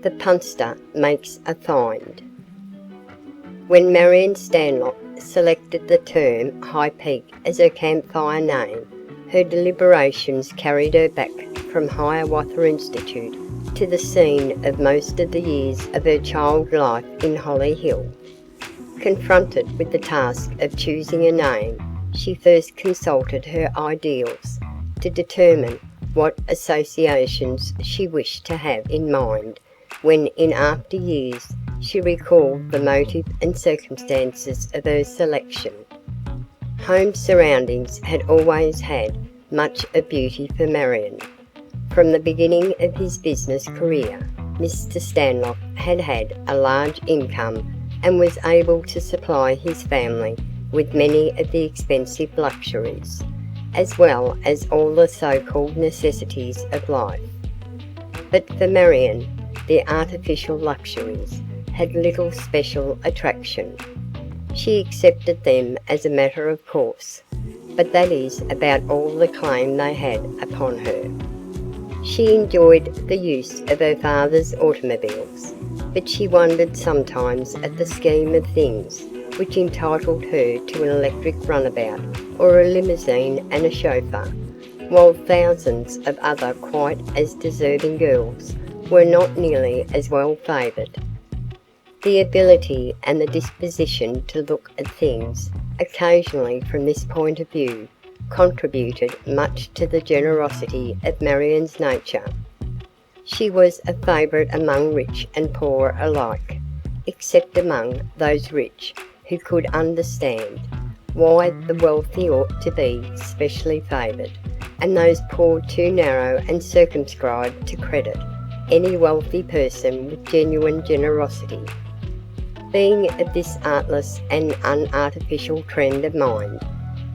The punster makes a find. When Marion Stanlock selected the term High Peak as her campfire name, her deliberations carried her back from Hiawatha Institute to the scene of most of the years of her child life in Holly Hill. Confronted with the task of choosing a name, she first consulted her ideals to determine what associations she wished to have in mind when, in after years, she recalled the motive and circumstances of her selection. Home surroundings had always had much of beauty for Marion. From the beginning of his business career, Mr. Stanlock had had a large income and was able to supply his family with many of the expensive luxuries, as well as all the so-called necessities of life. But for Marion, the artificial luxuries had little special attraction. She accepted them as a matter of course, but that is about all the claim they had upon her. She enjoyed the use of her father's automobiles, but she wondered sometimes at the scheme of things which entitled her to an electric runabout or a limousine and a chauffeur, while thousands of other quite as deserving girls were not nearly as well favoured. The ability and the disposition to look at things occasionally from this point of view contributed much to the generosity of Marion's nature. She was a favourite among rich and poor alike, except among those rich who could understand why the wealthy ought to be specially favoured, and those poor too narrow and circumscribed to credit any wealthy person with genuine generosity. Being of this artless and unartificial trend of mind,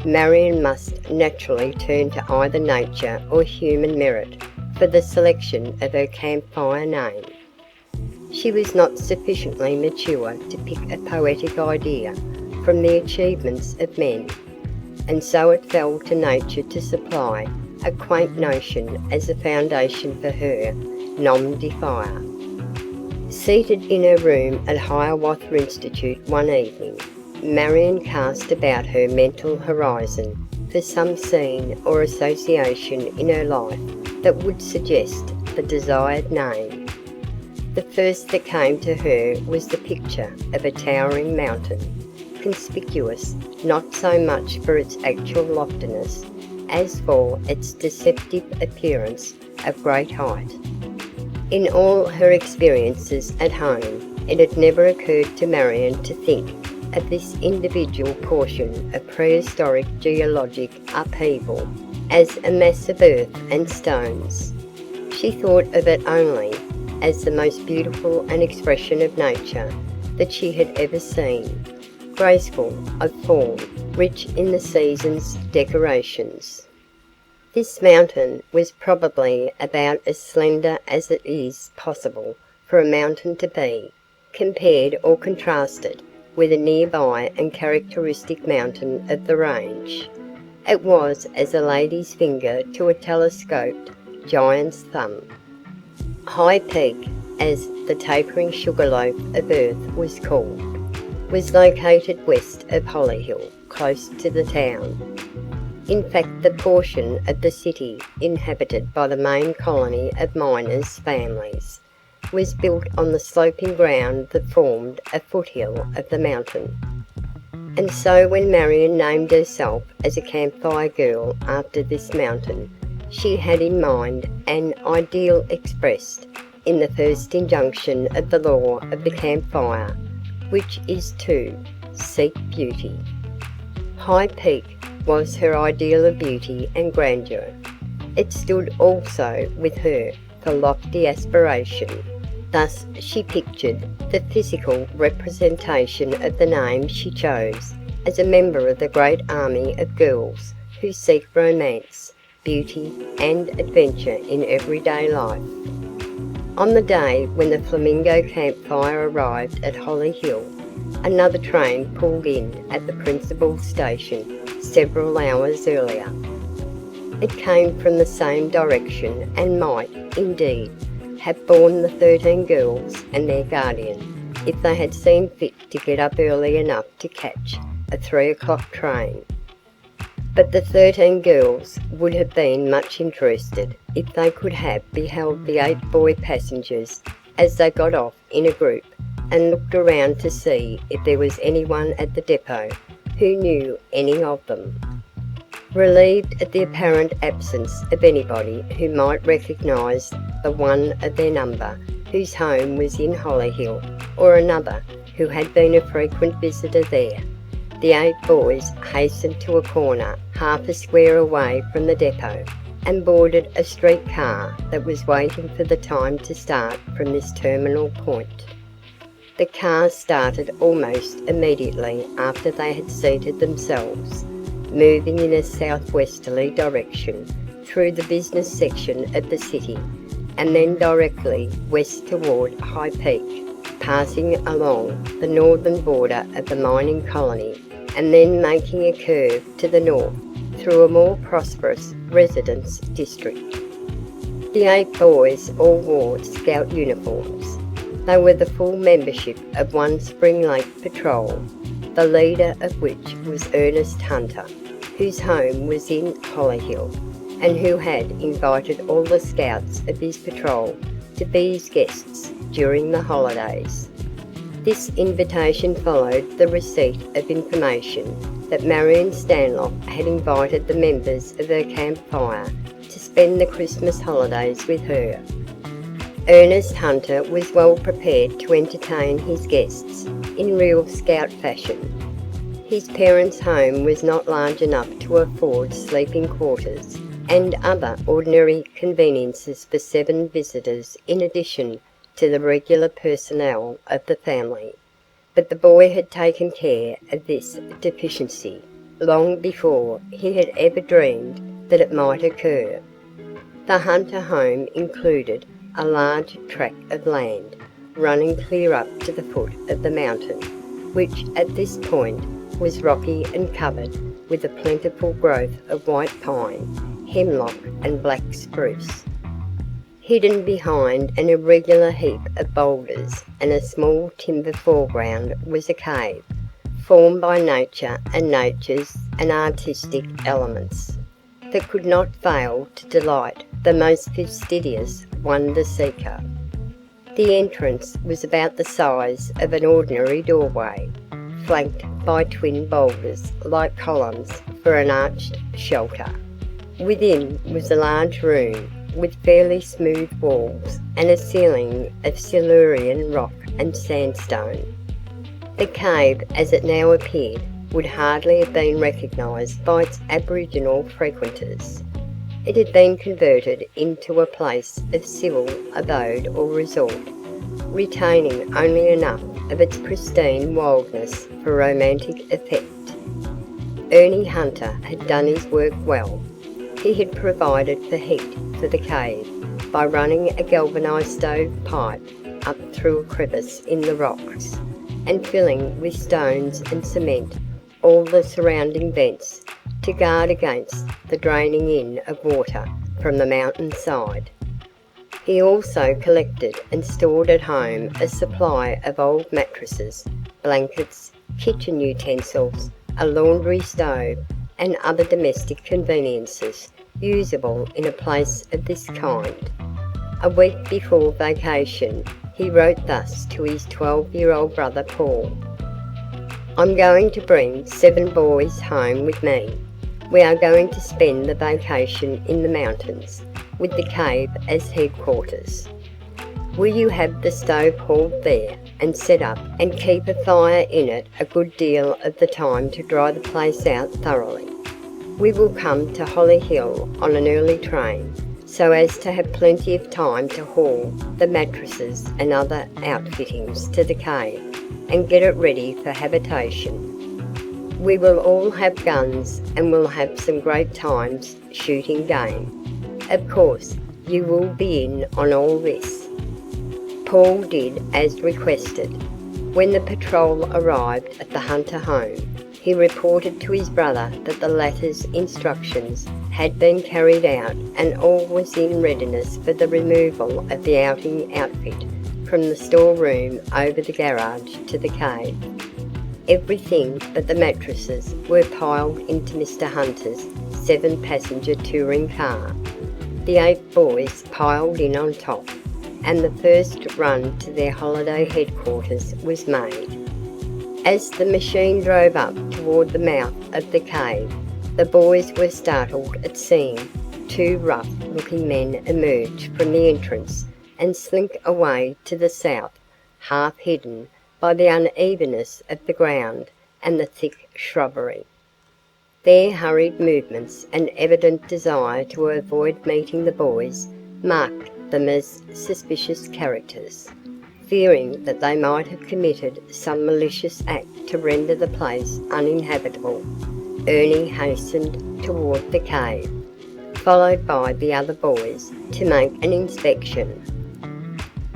Marion must naturally turn to either nature or human merit for the selection of her campfire name. She was not sufficiently mature to pick a poetic idea from the achievements of men, and so it fell to nature to supply a quaint notion as a foundation for her nom de fire. Seated in her room at Hiawatha Institute one evening, Marion cast about her mental horizon for some scene or association in her life that would suggest the desired name. The first that came to her was the picture of a towering mountain, conspicuous not so much for its actual loftiness as for its deceptive appearance of great height. In all her experiences at home, it had never occurred to Marion to think of this individual portion of prehistoric geologic upheaval as a mass of earth and stones. She thought of it only as the most beautiful an expression of nature that she had ever seen, graceful of form, rich in the season's decorations. This mountain was probably about as slender as it is possible for a mountain to be, compared or contrasted with a nearby and characteristic mountain of the range. It was as a lady's finger to a telescoped giant's thumb. High Peak, as the tapering sugarloaf of earth was called, was located west of Holly Hill, close to the town. In fact, the portion of the city inhabited by the main colony of miners' families was built on the sloping ground that formed a foothill of the mountain. And so when Marion named herself as a campfire girl after this mountain, she had in mind an ideal expressed in the first injunction of the law of the campfire, which is to seek beauty. High Peak was her ideal of beauty and grandeur. It stood also with her for lofty aspiration. Thus she pictured the physical representation of the name she chose as a member of the great army of girls who seek romance, beauty and adventure in everyday life. On the day when the Flamingo campfire arrived at Holly Hill, another train pulled in at the principal station several hours earlier. It came from the same direction and might, indeed, have borne the 13 girls and their guardian if they had seen fit to get up early enough to catch a 3 o'clock train. But the 13 girls would have been much interested if they could have beheld the 8 boy passengers as they got off in a group and looked around to see if there was anyone at the depot who knew any of them. Relieved at the apparent absence of anybody who might recognise the one of their number whose home was in Hollyhill, or another who had been a frequent visitor there, the 8 boys hastened to a corner half a square away from the depot and boarded a streetcar that was waiting for the time to start from this terminal point. The car started almost immediately after they had seated themselves, moving in a southwesterly direction through the business section of the city and then directly west toward High Peak, passing along the northern border of the mining colony and then making a curve to the north through a more prosperous residence district. The 8 boys all wore scout uniforms. They were the full membership of one Spring Lake patrol, the leader of which was Ernest Hunter, whose home was in Hollyhill, and who had invited all the scouts of his patrol to be his guests during the holidays. This invitation followed the receipt of information that Marion Stanlock had invited the members of her campfire to spend the Christmas holidays with her. Ernest Hunter was well prepared to entertain his guests in real scout fashion. His parents' home was not large enough to afford sleeping quarters and other ordinary conveniences for 7 visitors in addition to the regular personnel of the family. But the boy had taken care of this deficiency long before he had ever dreamed that it might occur. The Hunter home included a large tract of land running clear up to the foot of the mountain, which at this point was rocky and covered with a plentiful growth of white pine, hemlock and black spruce. Hidden behind an irregular heap of boulders and a small timber foreground was a cave, formed by nature and nature's and artistic elements, that could not fail to delight the most fastidious wonder-seeker. The entrance was about the size of an ordinary doorway, flanked by twin boulders like columns for an arched shelter. Within was a large room with fairly smooth walls and a ceiling of Silurian rock and sandstone. The cave, as it now appeared, would hardly have been recognised by its aboriginal frequenters. It had been converted into a place of civil abode or resort, retaining only enough of its pristine wildness for romantic effect. Ernie Hunter had done his work well. He had provided for heat for the cave by running a galvanised stove pipe up through a crevice in the rocks and filling with stones and cement all the surrounding vents to guard against the draining in of water from the mountain side. He also collected and stored at home a supply of old mattresses, blankets, kitchen utensils, a laundry stove, and other domestic conveniences usable in a place of this kind. A week before vacation, he wrote thus to his 12-year-old brother Paul: "I'm going to bring 7 boys home with me. We are going to spend the vacation in the mountains, with the cave as headquarters. Will you have the stove hauled there and set up and keep a fire in it a good deal of the time to dry the place out thoroughly? We will come to Hollyhill on an early train, so as to have plenty of time to haul the mattresses and other outfittings to the cave and get it ready for habitation. We will all have guns and will have some great times shooting game. Of course, you will be in on all this." Paul did as requested. When the patrol arrived at the Hunter home, he reported to his brother that the latter's instructions had been carried out and all was in readiness for the removal of the outing outfit from the storeroom over the garage to the cave. Everything but the mattresses were piled into Mr. Hunter's 7-passenger touring car. The 8 boys piled in on top, and the first run to their holiday headquarters was made. As the machine drove up toward the mouth of the cave, the boys were startled at seeing 2 rough-looking men emerge from the entrance and slink away to the south, half hidden by the unevenness of the ground and the thick shrubbery. Their hurried movements and evident desire to avoid meeting the boys marked them as suspicious characters. Fearing that they might have committed some malicious act to render the place uninhabitable, Ernie hastened toward the cave, followed by the other boys, to make an inspection.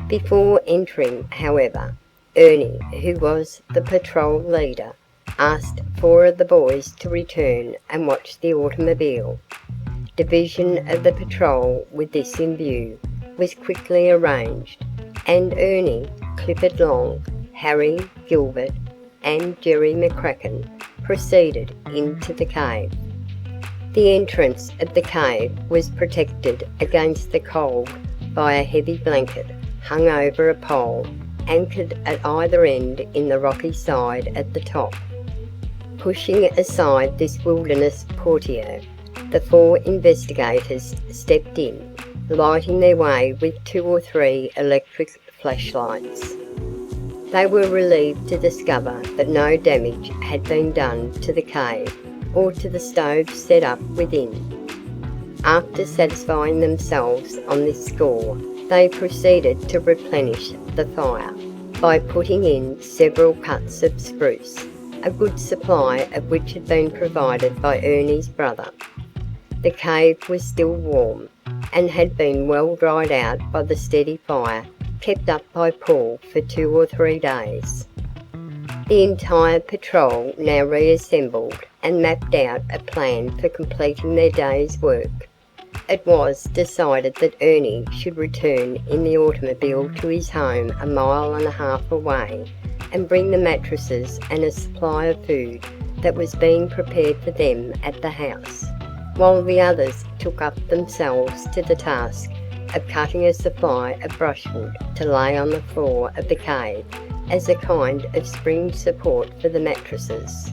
Before entering, however, Ernie, who was the patrol leader, asked 4 of the boys to return and watch the automobile. Division of the patrol with this in view was quickly arranged, and Ernie, Clifford Long, Harry, Gilbert, and Jerry McCracken proceeded into the cave. The entrance of the cave was protected against the cold by a heavy blanket hung over a pole anchored at either end in the rocky side at the top. Pushing aside this wilderness portiere, the 4 investigators stepped in, lighting their way with 2 or 3 electric flashlights. They were relieved to discover that no damage had been done to the cave or to the stove set up within. After satisfying themselves on this score, they proceeded to replenish the fire by putting in several cuts of spruce, a good supply of which had been provided by Ernie's brother. The cave was still warm, and had been well dried out by the steady fire kept up by Paul for 2 or 3 days. The entire patrol now reassembled and mapped out a plan for completing their day's work. It was decided that Ernie should return in the automobile to his home a mile and a half away and bring the mattresses and a supply of food that was being prepared for them at the house, while the others took up themselves to the task of cutting a supply of brushwood to lay on the floor of the cave as a kind of spring support for the mattresses.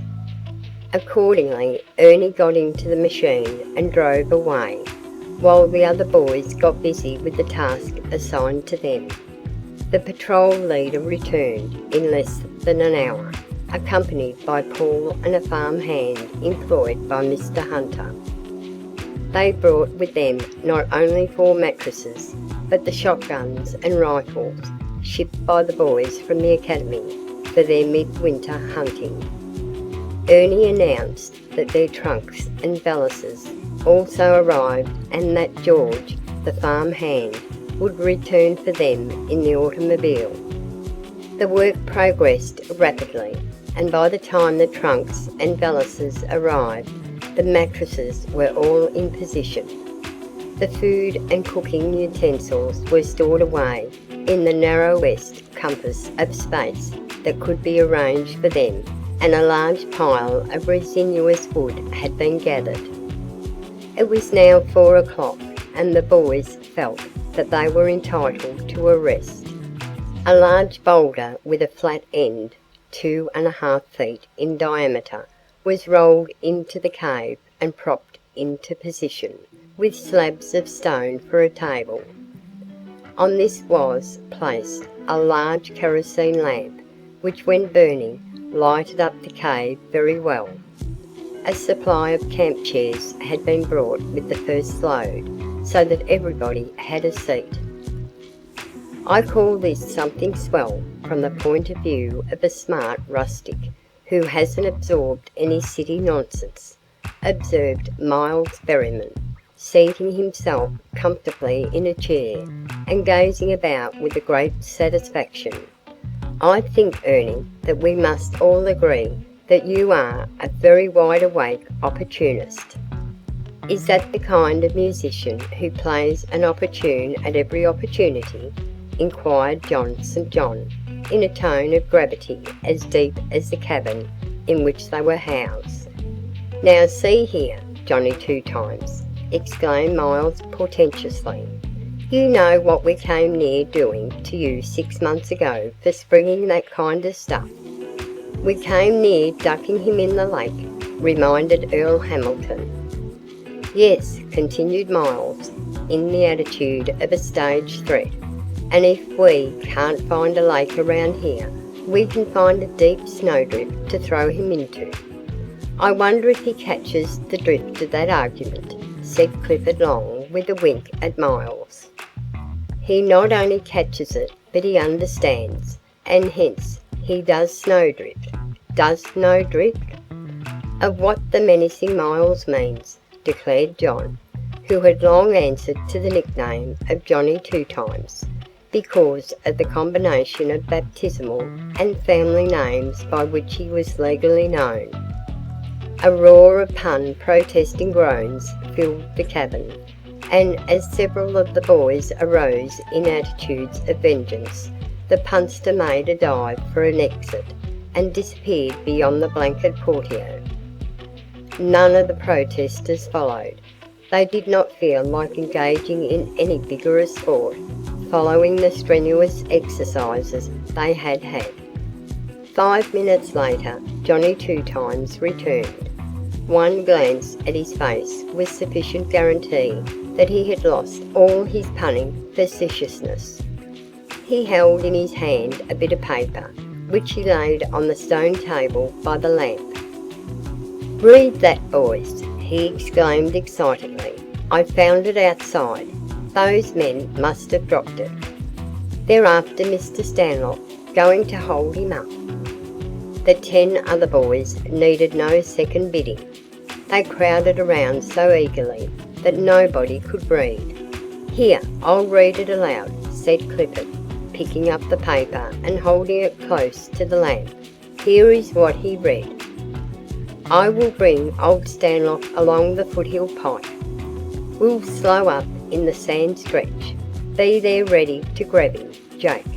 Accordingly, Ernie got into the machine and drove away, while the other boys got busy with the task assigned to them. The patrol leader returned in less than an hour, accompanied by Paul and a farm hand employed by Mr. Hunter. They brought with them not only 4 mattresses, but the shotguns and rifles shipped by the boys from the academy for their midwinter hunting. Ernie announced that their trunks and valises also arrived and that George, the farm hand, would return for them in the automobile. The work progressed rapidly, and by the time the trunks and valises arrived, the mattresses were all in position. The food and cooking utensils were stored away in the narrowest compass of space that could be arranged for them, and a large pile of resinous wood had been gathered. It was now 4 o'clock, and the boys felt that they were entitled to a rest. A large boulder with a flat end, 2.5 feet in diameter, was rolled into the cave and propped into position, with slabs of stone for a table. On this was placed a large kerosene lamp, which when burning lighted up the cave very well. A supply of camp chairs had been brought with the first load, so that everybody had a seat. I call this something swell from the point of view of a smart rustic who hasn't absorbed any city nonsense, observed Miles Berryman, seating himself comfortably in a chair and gazing about with a great satisfaction. I think, Ernie, that we must all agree that you are a very wide-awake opportunist." "Is that the kind of musician who plays an opportune at every opportunity?" inquired John St. John, in a tone of gravity as deep as the cabin in which they were housed. "Now see here, Johnny Two Times," exclaimed Miles portentously, "you know what we came near doing to you 6 months ago for springing that kind of stuff." "We came near ducking him in the lake," reminded Earl Hamilton. "Yes," continued Miles, in the attitude of a stage threat, "and if we can't find a lake around here, we can find a deep snowdrift to throw him into." "I wonder if he catches the drift of that argument," said Clifford Long with a wink at Miles. "He not only catches it, but he understands, and hence he does snowdrift." "Does snowdrift?" "Of what the menacing Miles means," declared John, who had long answered to the nickname of Johnny Two Times, because of the combination of baptismal and family names by which he was legally known. A roar of pun protesting groans filled the cabin, and as several of the boys arose in attitudes of vengeance, the punster made a dive for an exit and disappeared beyond the blanket portiere. None of the protesters followed. They did not feel like engaging in any vigorous sport following the strenuous exercises they had had. 5 minutes later, Johnny Two Times returned. One glance at his face was sufficient guarantee that he had lost all his punning facetiousness. He held in his hand a bit of paper, which he laid on the stone table by the lamp. "Read that, boys," he exclaimed excitedly. "I found it outside. Those men must have dropped it. They're after Mr. Stanlock, going to hold him up." The 10 other boys needed no second bidding. They crowded around so eagerly that nobody could read. "Here, I'll read it aloud," said Clifford, picking up the paper and holding it close to the lamp. Here is what he read: "I will bring old Stanlock along the foothill pike. We'll slow up in the sand stretch. Be there ready to grab him, Jake."